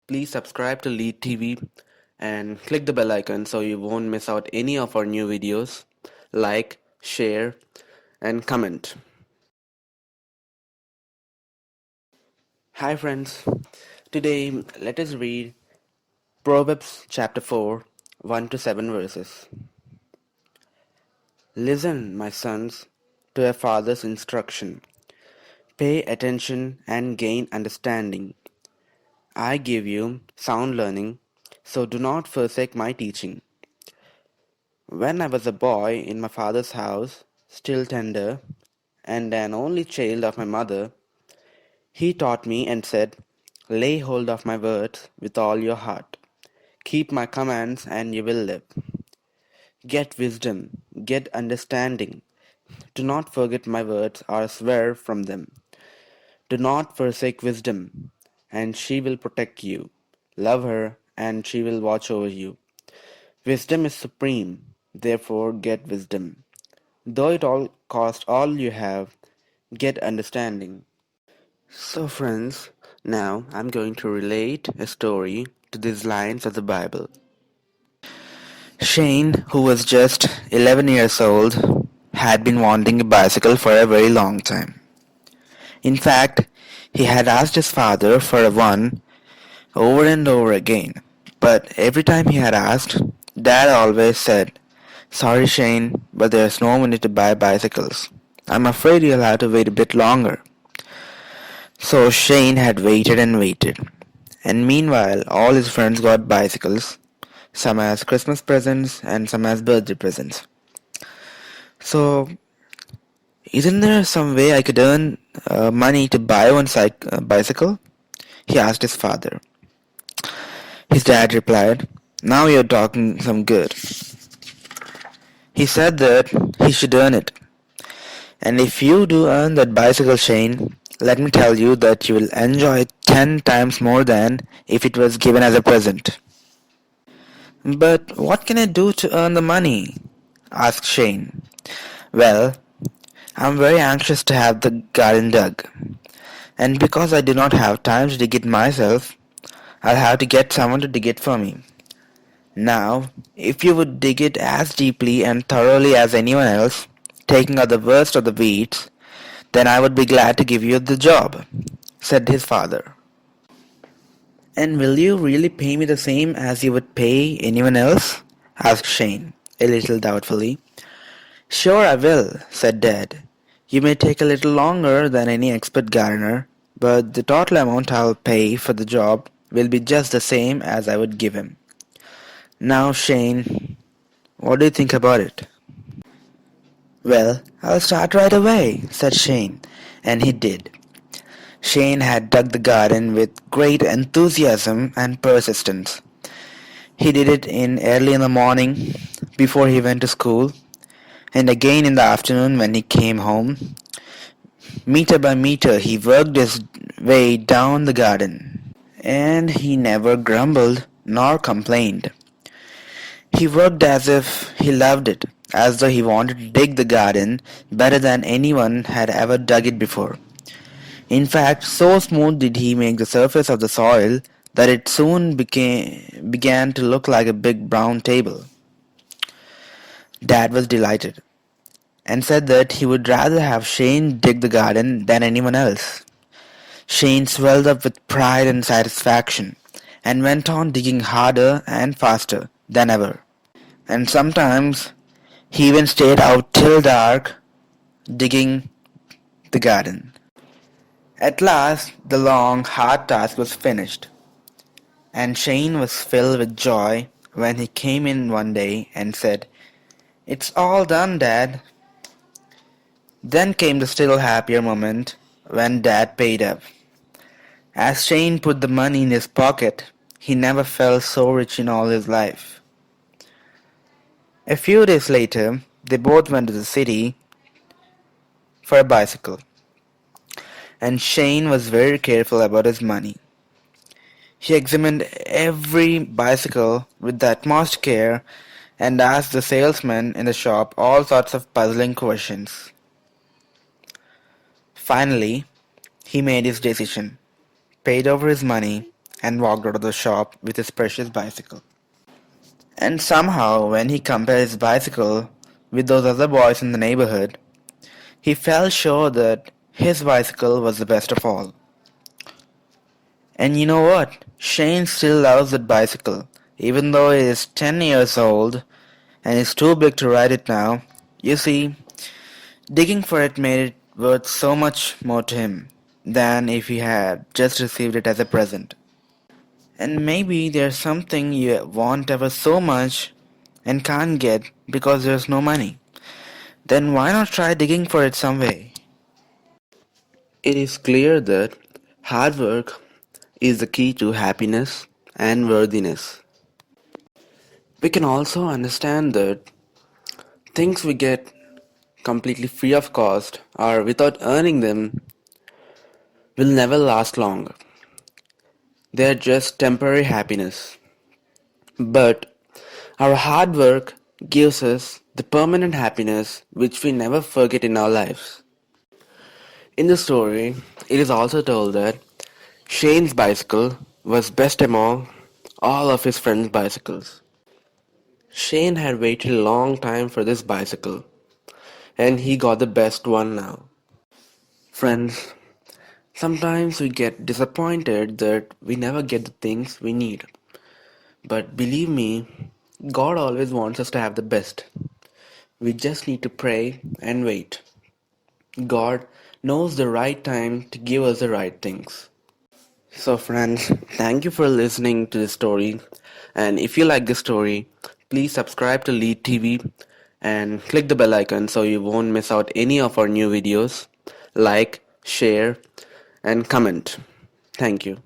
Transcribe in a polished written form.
Please subscribe to Lead TV and click the bell icon so you won't miss out any of our new videos. Like, share, and comment. Hi friends. Today let us read Proverbs chapter 4, 1 to 7 verses. Listen, my sons, to your father's instruction. Pay attention and gain understanding. I give you sound learning, so do not forsake my teaching. When I was a boy in my father's house, still tender, and an only child of my mother, he taught me and said, Lay hold of my words with all your heart. Keep my commands and you will live. Get wisdom, get understanding. Do not forget my words or swear from them. Do not forsake wisdom, and she will protect you. Love her, and she will watch over you. Wisdom is supreme, therefore get wisdom. Though it all cost all you have, get understanding. So friends, now I'm going to relate a story to these lines of the Bible. Shane, who was just 11 years old, had been wanting a bicycle for a very long time. In fact, he had asked his father for one over and over again. But every time he had asked, Dad always said, Sorry Shane, but there's no money to buy bicycles. I'm afraid you'll have to wait a bit longer. So Shane had waited and waited. And meanwhile, all his friends got bicycles, some as Christmas presents and some as birthday presents. So, isn't there some way I could earn money to buy one bicycle? He asked his father. His dad replied, Now you're talking some good. He said that he should earn it. And if you do earn that bicycle, Shane, let me tell you that you will enjoy it 10 times more than if it was given as a present. But what can I do to earn the money? Asked Shane. Well, I'm very anxious to have the garden dug. And because I do not have time to dig it myself, I'll have to get someone to dig it for me. Now, if you would dig it as deeply and thoroughly as anyone else, taking out the worst of the weeds, then I would be glad to give you the job, said his father. And will you really pay me the same as you would pay anyone else? Asked Shane, a little doubtfully. Sure I will, said Dad. You may take a little longer than any expert gardener, but the total amount I'll pay for the job will be just the same as I would give him. Now, Shane, what do you think about it? Well, I'll start right away, said Shane, and he did. Shane had dug the garden with great enthusiasm and persistence. He did it early in the morning before he went to school, and again in the afternoon when he came home. Meter by meter he worked his way down the garden, and he never grumbled nor complained. He worked as if he loved it, as though he wanted to dig the garden better than anyone had ever dug it before. In fact, so smooth did he make the surface of the soil that it soon began to look like a big brown table. Dad was delighted, and said that he would rather have Shane dig the garden than anyone else. Shane swelled up with pride and satisfaction, and went on digging harder and faster than ever. And sometimes he even stayed out till dark digging the garden. At last the long, hard task was finished, and Shane was filled with joy when he came in one day and said, It's all done, Dad. Then came the still happier moment when Dad paid up. As Shane put the money in his pocket, he never felt so rich in all his life. A few days later, they both went to the city for a bicycle, and Shane was very careful about his money. He examined every bicycle with the utmost care and asked the salesman in the shop all sorts of puzzling questions. Finally, he made his decision, paid over his money, and walked out of the shop with his precious bicycle. And somehow, when he compared his bicycle with those other boys in the neighborhood, he felt sure that his bicycle was the best of all. And you know what? Shane still loves that bicycle, even though he is 10 years old and is too big to ride it now. You see, digging for it made it worth so much more to him than if he had just received it as a present. And maybe there's something you want ever so much and can't get because there's no money. Then why not try digging for it some way? It is clear that hard work is the key to happiness and worthiness. We can also understand that things we get completely free of cost or without earning them will never last long. They are just temporary happiness. But our hard work gives us the permanent happiness which we never forget in our lives. In the story, it is also told that Shane's bicycle was best among all of his friends' bicycles. Shane had waited a long time for this bicycle, and he got the best one now. Friends, sometimes we get disappointed that we never get the things we need. But believe me, God always wants us to have the best. We just need to pray and wait. God knows the right time to give us the right things. So, friends, thank you for listening to this story. And if you like this story, please subscribe to Lead TV and click the bell icon so you won't miss out any of our new videos. Like, share, and comment. Thank you.